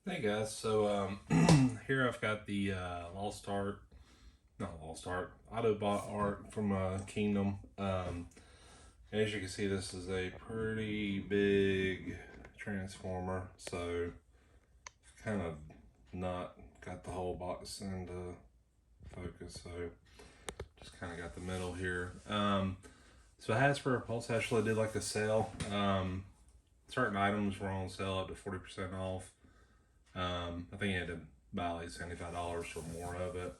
Hey guys, so here I've got the Lost Art, Autobot art from Kingdom. As you can see, this is a pretty big transformer, so kind of not got the whole box into focus, so just kind of got the middle here. So Hasbro Pulse actually did like a sale. Certain items were on sale up to 40% off. I think you had to buy like $75 or more of it.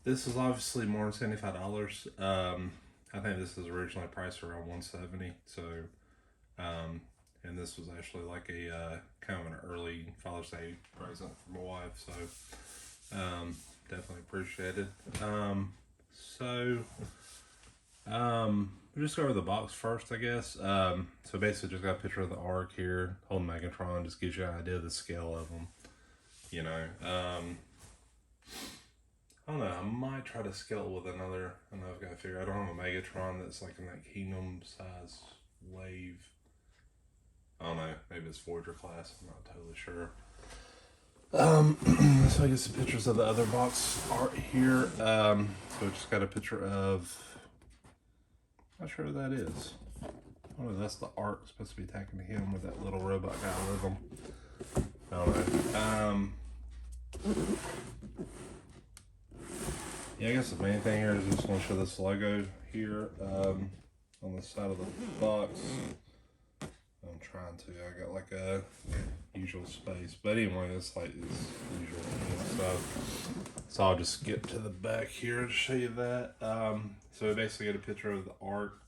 This is obviously more than $75. I think this is originally priced around 170. So, and this was actually like a kind of an early Father's Day present for my wife. So, definitely appreciate it. So, we'll just go over the box first, I guess. So basically, just got a picture of the Ark here, holding Megatron, just gives you an idea of the scale of them. You know, I don't know. I might try to scale it with another. I know I've got to figure. I don't have a Megatron that's like in that Kingdom size wave. I don't know. Maybe it's Voyager class. I'm not totally sure. So I guess the pictures of the other box art here. So I just got a picture of. Not sure who that is. Oh, that's the Ark supposed to be attacking him with that little robot guy with him. I don't know. Yeah, I guess the main thing here is just want to show this logo here on the side of the box. I'm trying to. I got like a usual space, but anyway, it's like it's usual. So I'll just skip to the back here to show you that. So I basically get a picture of the Ark,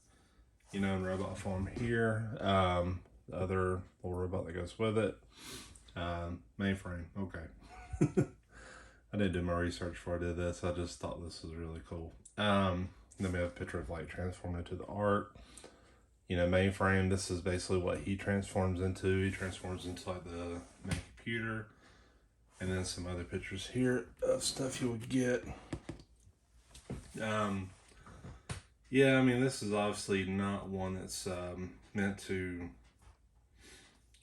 you know, in robot form here. The other little robot that goes with it. Mainframe. Okay. I didn't do my research before I did this. I just thought this was really cool. Then we have a picture of like transforming into the Ark. You know, mainframe. This is basically what he transforms into. He transforms into like the main computer. And then some other pictures here of stuff you would get. Yeah, I mean, this is obviously not one that's meant to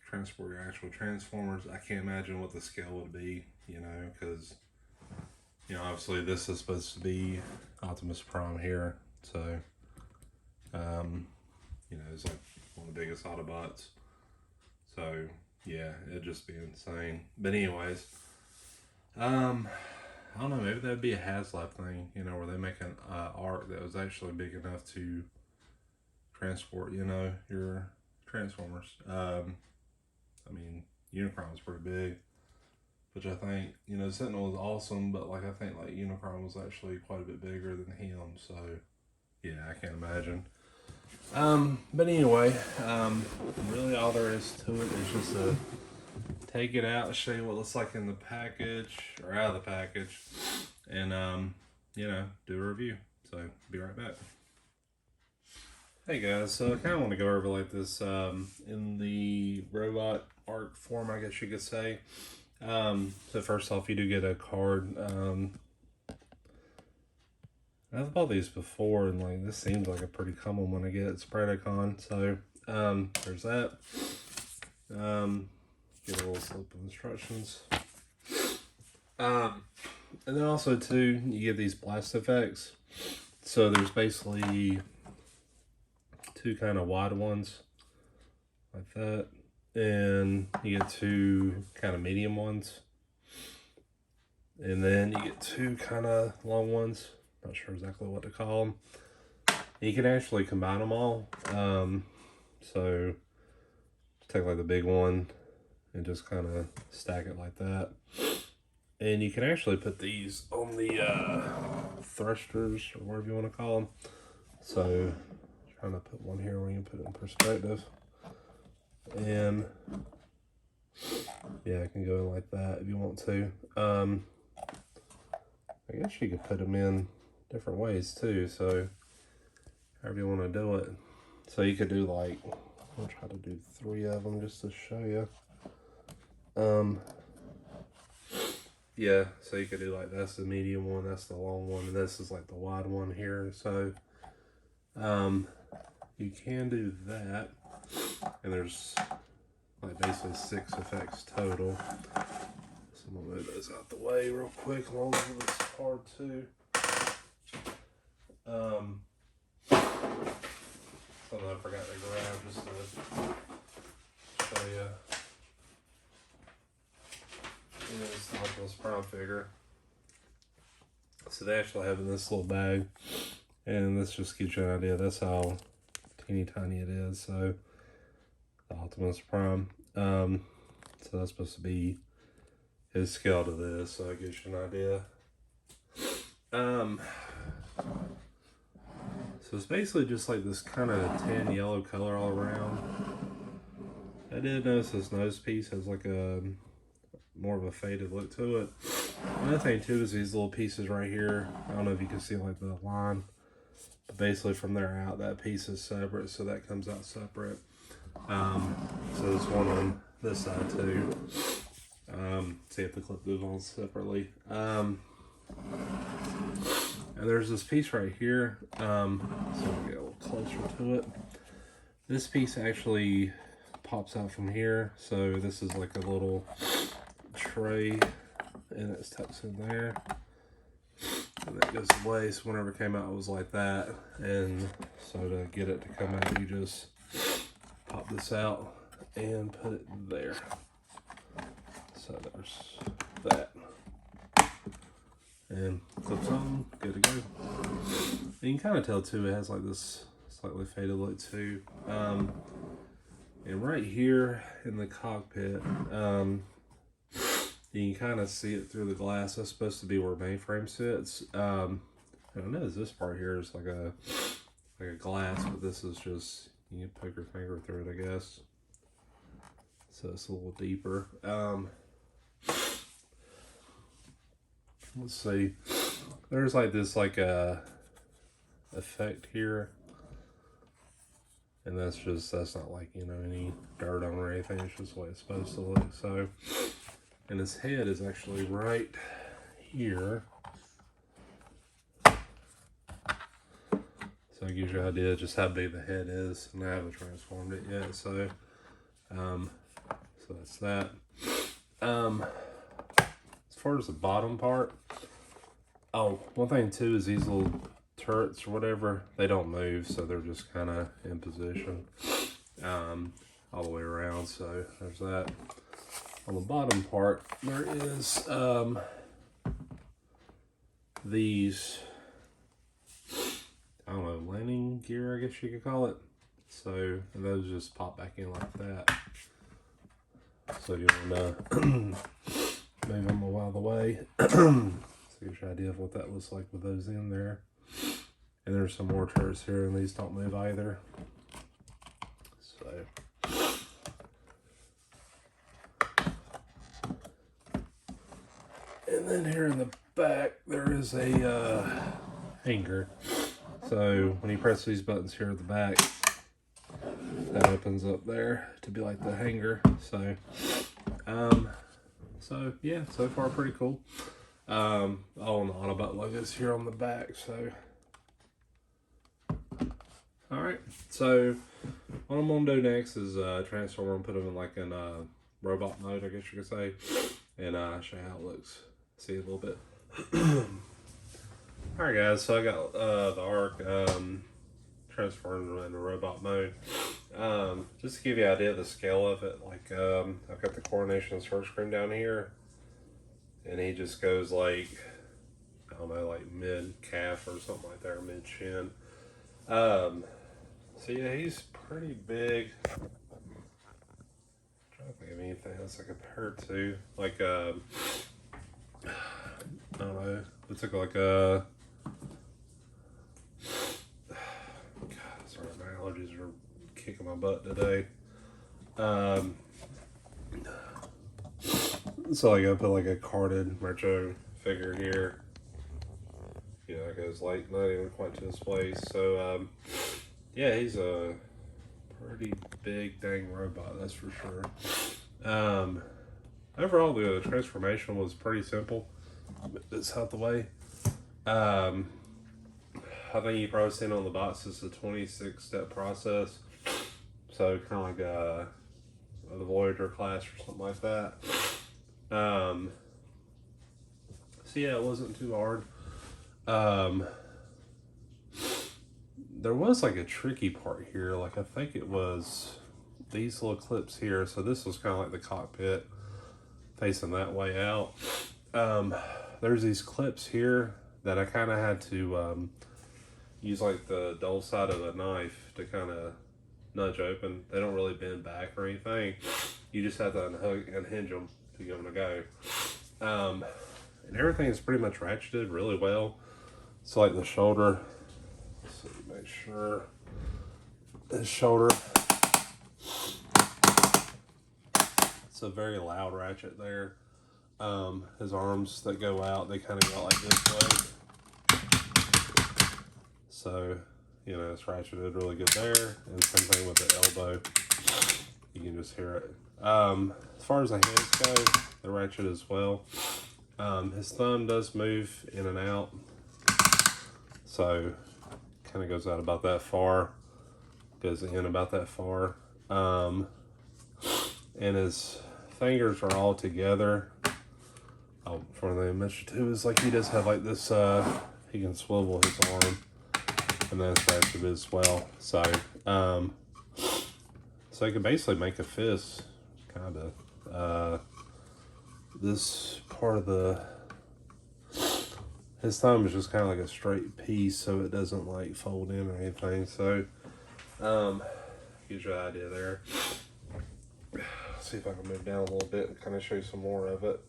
transport your actual transformers. I can't imagine what the scale would be, you know, because you know, obviously this is supposed to be Optimus Prime here, so you know, it's like one of the biggest Autobots. So yeah, it'd just be insane. But anyways, I don't know, maybe that'd be a HasLab thing, you know, where they make an Ark that was actually big enough to transport, you know, your Transformers. I mean, Unicron was pretty big, which I think, you know, Sentinel was awesome, but like I think like Unicron was actually quite a bit bigger than him, so yeah, I can't imagine. But anyway, really all there is to it is just to take it out, show you what it looks like in the package or out of the package, and you know, do a review. So be right back. Hey guys, so I kind of want to go over like this in the robot Ark form, I guess you could say. So first off, you do get a card. I've bought these before, and like this seems like a pretty common one to get. It's Predacon, so there's that. Get a little slip of instructions. And then also too, you get these blast effects. So there's basically two kind of wide ones, like that. And you get two kind of medium ones. And then you get two kind of long ones. Not sure exactly what to call them. You can actually combine them all. So take like the big one and just kind of stack it like that. And you can actually put these on the thrusters or whatever you want to call them. So trying to put one here where you can put it in perspective. And yeah, I can go in like that if you want to. I guess you could put them in different ways too, so however you want to do it. So you could do like, I'll try to do 3 of them just to show you. Yeah, so you could do like, that's the medium one, that's the long one, and this is like the wide one here. So you can do that, and there's like basically 6 effects total. So I'm gonna move those out the way real quick along with this card too. Something I forgot to grab just to show you. It's the Optimus Prime figure. So they actually have in this little bag, and this just gives you an idea. That's how teeny tiny it is. So the Optimus Prime. So that's supposed to be his scale to this, so it gives you an idea. So it's basically just like this kind of tan yellow color all around. I did notice this nose piece has like a more of a faded look to it. Another thing too is these little pieces right here. I don't know if you can see like the line, but basically from there out, that piece is separate, so that comes out separate. So there's one on this side too. See if the clip goes on separately. And there's this piece right here. So we'll get a little closer to it. This piece actually pops out from here. So this is like a little tray, and it tucks in there. And that goes away. So whenever it came out, it was like that. And so to get it to come out, you just pop this out and put it there. So there's that. And clips on, good to go. And you can kind of tell too, it has like this slightly faded look too. And right here in the cockpit, you can kind of see it through the glass. That's supposed to be where mainframe sits. And I know this part here is like a glass, but this is just, you can poke your finger through it, I guess. So it's a little deeper. Let's see. There's like this effect here, and that's not like, you know, any dirt on or anything. It's just the way it's supposed to look. So, and his head is actually right here. So it gives you an idea just how big the head is, and I haven't transformed it yet. So, so that's that. As far as the bottom part, oh, one thing too is these little turrets or whatever, they don't move, so they're just kind of in position all the way around. So there's that. On the bottom part, there is these, I don't know, landing gear, I guess you could call it. So, and those just pop back in like that. So you want to move them a while the way. So get your idea of what that looks like with those in there. And there's some more turrets here, and these don't move either. So and then here in the back there is a hanger. So when you press these buttons here at the back, that opens up there to be like the hanger. So so yeah, so far pretty cool. All on the Autobot logos here on the back. So all right, so what I'm gonna do next is transform and put them in like in robot mode, I guess you could say, and show you how it looks. See a little bit. All right, guys. So I got the Ark transformed into robot mode. Just to give you an idea of the scale of it, like I've got the coronation search screen down here, and he just goes like, I don't know, like mid calf or something like that, or mid shin. So yeah, he's pretty big. I'm trying to think of anything else I compare it to, like I don't know. It's like a God, sorry, my allergies are kicking my butt today. So like I put like a carded retro figure here. You know, it goes like not even quite to his place. So yeah, he's a pretty big dang robot, that's for sure. Overall, the transformation was pretty simple. It's out the way. I think you probably seen on the box, it's a 26-step process. So kind of like the Voyager class or something like that. So yeah, it wasn't too hard. There was like a tricky part here. Like I think it was these little clips here. So this was kind of like the cockpit facing that way out. There's these clips here that I kind of had to use like the dull side of a knife to kind of nudge open. They don't really bend back or anything. You just have to unhinge them to give them a go. And everything is pretty much ratcheted really well. So like the shoulder, let's see, make sure this shoulder, it's a very loud ratchet there. His arms that go out, they kind of go out like this way. So, you know, it's ratcheted really good there. And same thing with the elbow. You can just hear it. As far as the hands go, they're ratcheted as well. His thumb does move in and out. So, kind of goes out about that far. Goes in about that far. And his fingers are all together. Oh, one thing I mentioned too is like he does have like this, he can swivel his arm. And then it's ratcheted as well. So, so he can basically make a fist, kind of. This part of his thumb is just kind of like a straight piece, so it doesn't like fold in or anything. So, gives you an idea there. Let's see if I can move down a little bit and kind of show you some more of it.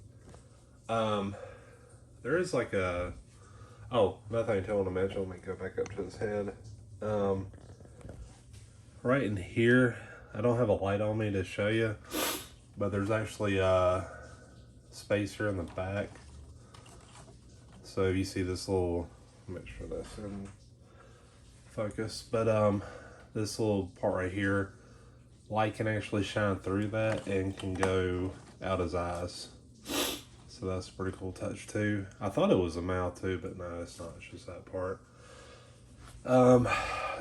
There is like a, oh, another thing I want to mention, let me go back up to his head. Right in here, I don't have a light on me to show you, but there's actually a space here in the back. So if you see this little, make sure that's in focus, but this little part right here, light can actually shine through that and can go out his eyes. So that's a pretty cool touch too. I thought it was a mouth too, but no, it's not. It's just that part.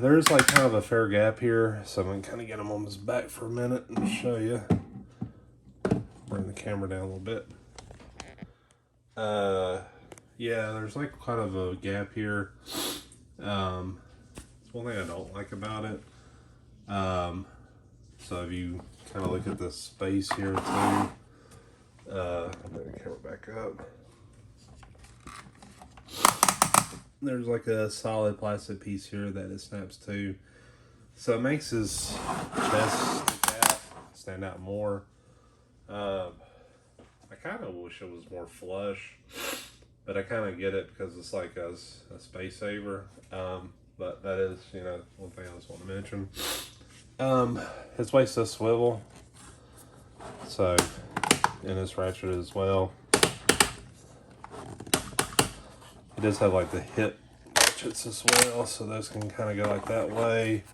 There's like kind of a fair gap here, so I'm gonna kind of get him on his back for a minute and show you. Bring the camera down a little bit. Yeah, there's like kind of a gap here. It's one thing I don't like about it. So if you kind of look at the space here too. I'll bring the camera back up. There's like a solid plastic piece here that it snaps to. So it makes his chest stick out, stand out more. I kind of wish it was more flush, but I kind of get it because it's like a space saver. But that is, you know, one thing I just want to mention. His waist does swivel. So, and it's ratcheted as well. It does have like the hip ratchets as well, so those can kind of go like that way,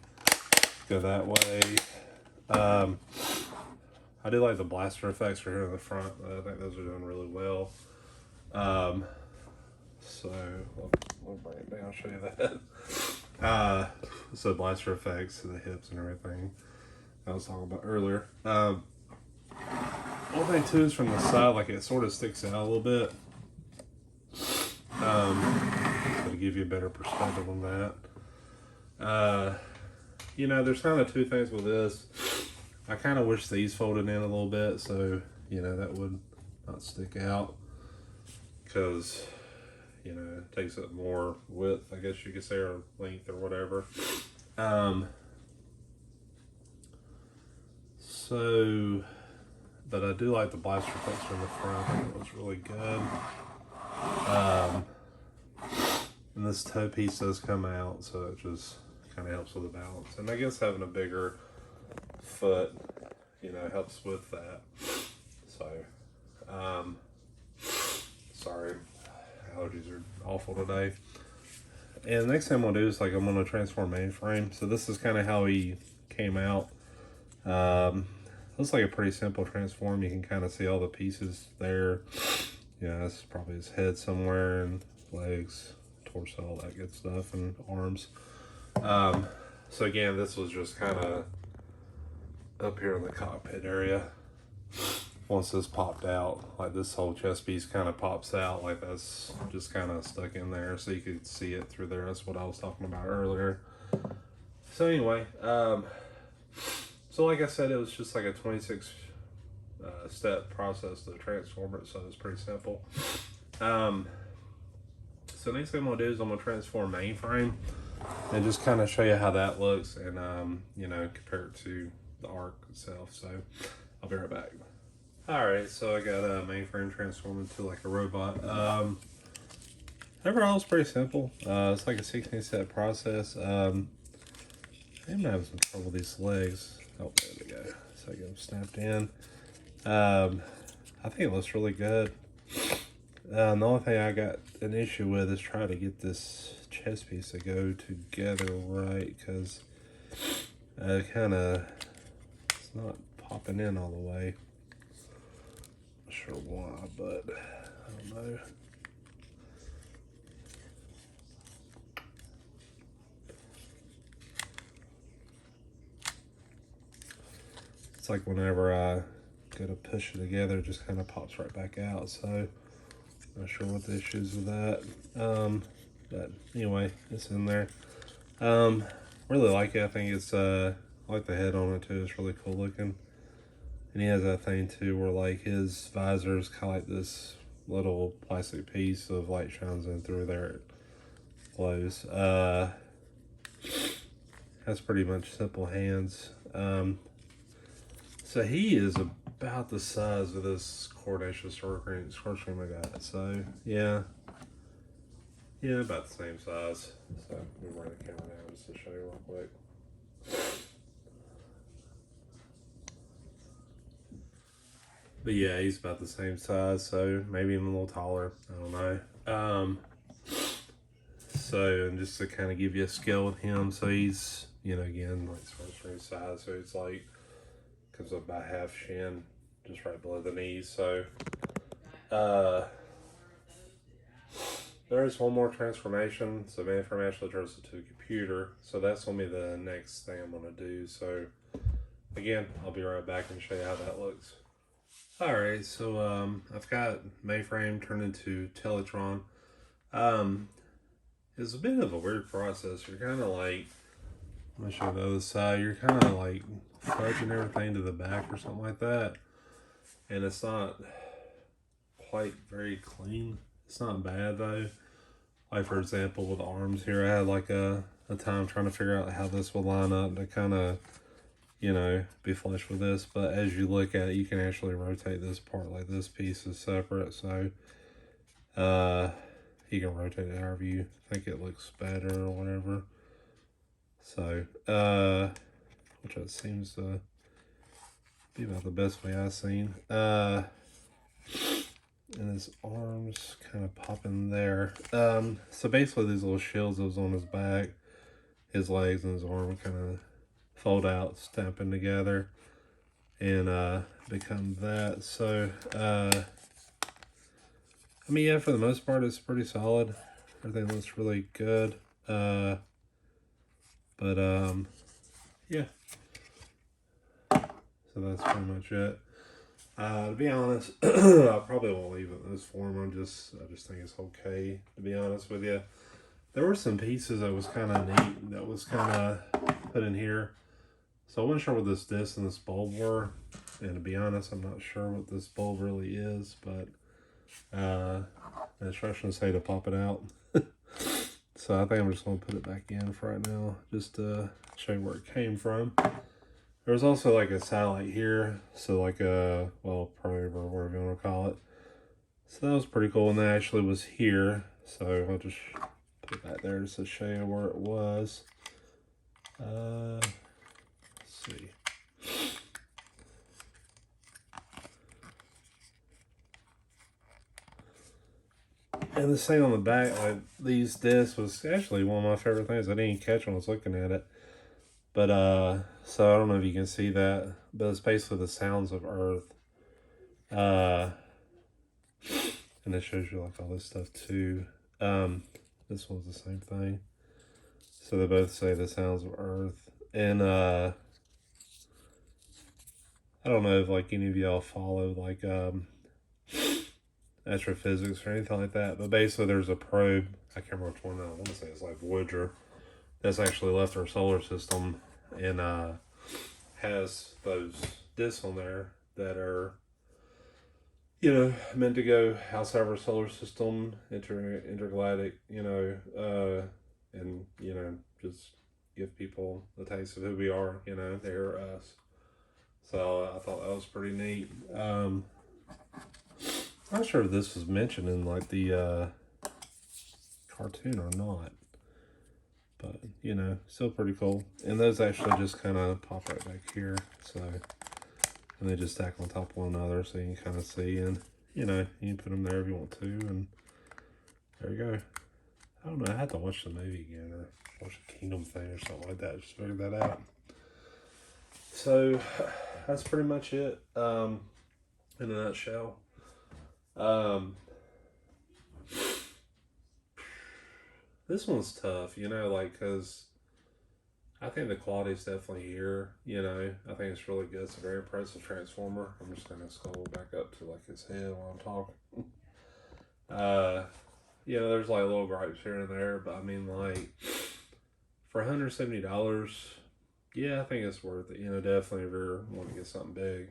go that way. I do like the blaster effects right here in the front. I think those are doing really well. So I'll bring it down, show you that. So blaster effects, the hips and everything I was talking about earlier. One thing too is from the side, like it sort of sticks out a little bit. To give you a better perspective on that. You know, there's kind of two things with this. I kind of wish these folded in a little bit, so, you know, that would not stick out. Because, you know, it takes up more width, I guess you could say, or length or whatever. So, but I do like the blaster effects from the front. I think it was really good. And this toe piece does come out, so it just kind of helps with the balance. And I guess having a bigger foot, you know, helps with that. So, sorry, allergies are awful today. And the next thing I'm gonna do is like I'm gonna transform mainframe. So this is kind of how he came out. Looks like a pretty simple transform. You can kind of see all the pieces there. Yeah, this is probably his head somewhere, and legs, torso, all that good stuff, and arms. So again, this was just kind of up here in the cockpit area. Once this popped out, like this whole chest piece kind of pops out, like that's just kind of stuck in there, so you could see it through there. That's what I was talking about earlier. So anyway, so like I said, it was just like a 26 step process to transform it, so it's pretty simple. So next thing I'm gonna do is I'm gonna transform mainframe and just kind of show you how that looks, and you know, compare it to the arc itself. So I'll be right back. Alright, so I got a mainframe transformed into like a robot. Overall it's pretty simple. It's like a 16 step process. I'm having some trouble with these legs. Oh, there we go. So I get them snapped in. I think it looks really good. The only thing I got an issue with is trying to get this chest piece to go together right, because kind of, it's not popping in all the way. Not sure why, but I don't know. It's like whenever I go to push it together, it just kind of pops right back out. So not sure what the issue is with that. But anyway, it's in there. Really like it. I think it's I like the head on it too. It's really cool looking. And he has that thing too where like his visor is kind of like this little plastic piece of light shines in through there. It glows. Has pretty much simple hands. So he is about the size of this coordination Starscream I got. So yeah, about the same size. So let me bring the camera down just to show you real quick. But yeah, he's about the same size, so maybe even a little taller. I don't know. So, and just to kind of give you a scale with him, so he's, you know, again, like Starscream size, so it's like, comes up about half shin, just right below the knees. So, there's one more transformation. So, mainframe actually turns into a computer. So, that's going to be the next thing I'm going to do. So, again, I'll be right back and show you how that looks. Alright, so I've got mainframe turned into Teletron. It's a bit of a weird process. You're kind of like, I'm going to show you the other side. You're kind of like fudging everything to the back or something like that. And it's not quite very clean. It's not bad though. Like for example, with the arms here, I had like a time trying to figure out how this would line up to kind of, you know, be flush with this. But as you look at it, you can actually rotate this part, like this piece is separate. So you can rotate it however you think it looks better or whatever. So which it seems to be about the best way I've seen. And his arms kind of pop in there. So basically these little shields that was on his back, his legs and his arm kind of fold out, stamping together, and become that. So I mean, yeah, for the most part it's pretty solid. Everything looks really good. But yeah, so that's pretty much it. To be honest, I probably won't leave it in this form. I just think it's okay, to be honest with you. There were some pieces that was kind of neat that was kind of put in here. So I wasn't sure what this disc and this bulb were. And to be honest, I'm not sure what this bulb really is, but the instructions say to pop it out. So I think I'm just going to put it back in for right now, just to show you where it came from. There was also like a satellite here, so like a, well, probe or whatever you want to call it. So that was pretty cool, and that actually was here. So I'll just put that there just to show you where it was. Let's see. And the thing on the back, like these discs, was actually one of my favorite things. I didn't catch when I was looking at it. But, so I don't know if you can see that, but it's basically the sounds of Earth. And it shows you like all this stuff too. This one's the same thing. So they both say the sounds of Earth. And, I don't know if like any of y'all follow like astrophysics or anything like that, but basically there's a probe. I can't remember which one. I want to say it's like Voyager that's actually left our solar system and has those discs on there that are meant to go outside of our solar system, intergalactic, and just give people a taste of who we are. They're us. So I thought that was pretty neat. I'm not sure if this was mentioned in like the cartoon or not, but still pretty cool. And those actually just kind of pop right back here. So, and they just stack on top of one another, so you can kind of see. And you can put them there if you want to. And there you go. I don't know. I had to watch the movie again or watch a Kingdom thing or something like that. Just figured that out. So that's pretty much it in a nutshell. This one's tough, because I think the quality is definitely here. I think it's really good. It's a very impressive transformer. I'm just gonna scroll back up to like his head while I'm talking. There's like little gripes here and there, but I mean, like for $170, yeah, I think it's worth it. Definitely if you want to get something big,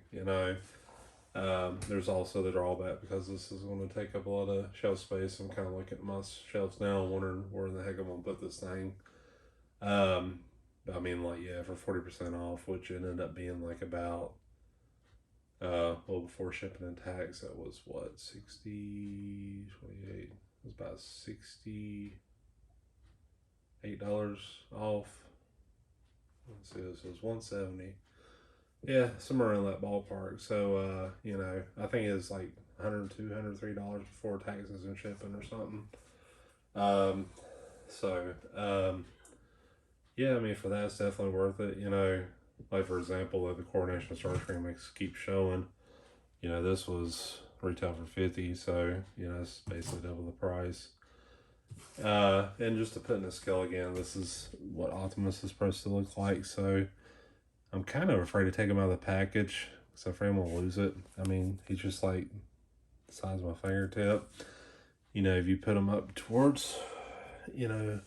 there's also the drawback because this is going to take up a lot of shelf space. I'm kind of looking at my shelves now and wondering where in the heck I'm going to put this thing. I mean, like, yeah, for 40% off, which it ended up being like about, before shipping and tax, that was what, 60, 28, it was about $68 off. Let's see, this was 170. Yeah, somewhere in that ballpark. So, I think it's like $102, $103 before taxes and shipping or something. Yeah, I mean, for that, it's definitely worth it. Like for example, the Coronation Starscream keeps showing. This was retail for $50, so it's basically double the price. And just to put in a scale again, this is what Optimus is supposed to look like. So I'm kind of afraid to take him out of the package because I'm afraid I'm gonna lose it. I mean, he's just like the size of my fingertip. If you put him up towards, him,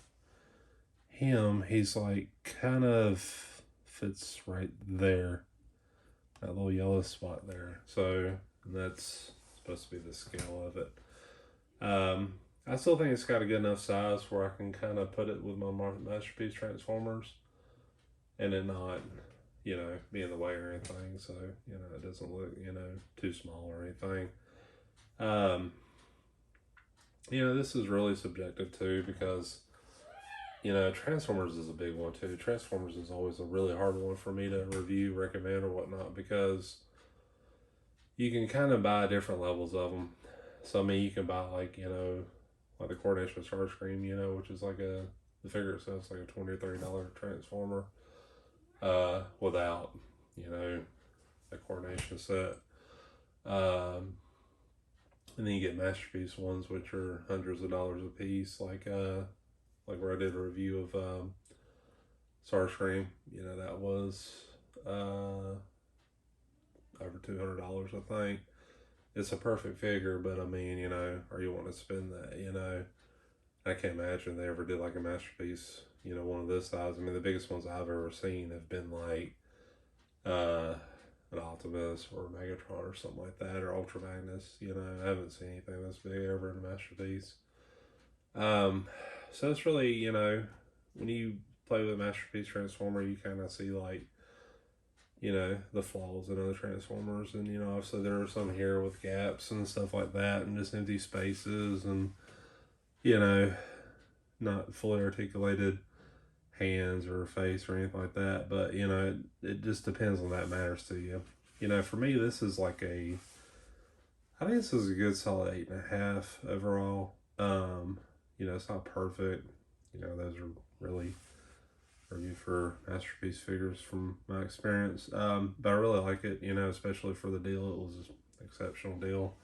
he's like kind of fits right there, that little yellow spot there. So that's supposed to be the scale of it. I still think it's got a good enough size where I can kind of put it with my Masterpiece Transformers and it not be in the way or anything, so it doesn't look too small or anything. This is really subjective too because Transformers is a big one too. Transformers is always a really hard one for me to review, recommend, or whatnot because you can kind of buy different levels of them. So I mean, you can buy like like the Coronation Starscream, which is like the figure itself is like a $20 or $30 Transformer, without the Coronation set. And then you get Masterpiece ones, which are hundreds of dollars a piece, like where I did a review of Starscream. That was over $200, I think. It's a perfect figure, but I mean, are you wanting to spend that? I can't imagine they ever did like a Masterpiece, one of this size. I mean, the biggest ones I've ever seen have been like an Optimus or Megatron or something like that, or Ultra Magnus. I haven't seen anything this big ever in a Masterpiece. So it's really, when you play with a Masterpiece Transformer, you kind of see like, the flaws in other Transformers. And, obviously there are some here with gaps and stuff like that and just empty spaces and, not fully articulated hands or face or anything like that. But, it just depends on that matters to you. For me, this is like I think this is a good solid 8.5 overall. It's not perfect. Those are really review for Masterpiece figures from my experience. But I really like it, especially for the deal. It was an exceptional deal.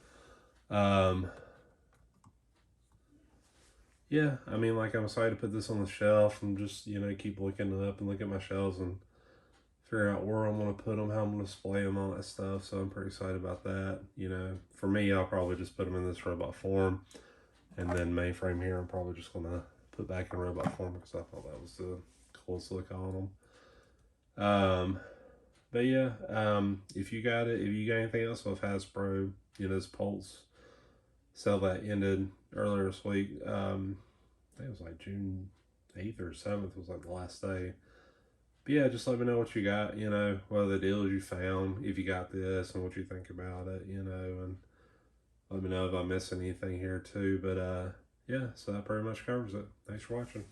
Yeah, I mean, like I'm excited to put this on the shelf and just, keep looking it up and look at my shelves and figure out where I'm going to put them, how I'm going to display them, all that stuff. So I'm pretty excited about that. You know, for me, I'll probably just put them in this robot form. And then mainframe here, I'm probably just going to put back in robot form because I thought that was the coolest look on them. But yeah, if you got it, if you got anything else with Hasbro, you know, this Pulse sale that ended earlier this week, I think it was like June 8th or 7th was like the last day. But yeah, just let me know what you got, you know, what other deals you found, if you got this and what you think about it, you know, and let me know if I miss anything here too. But yeah, so that pretty much covers it. Thanks for watching.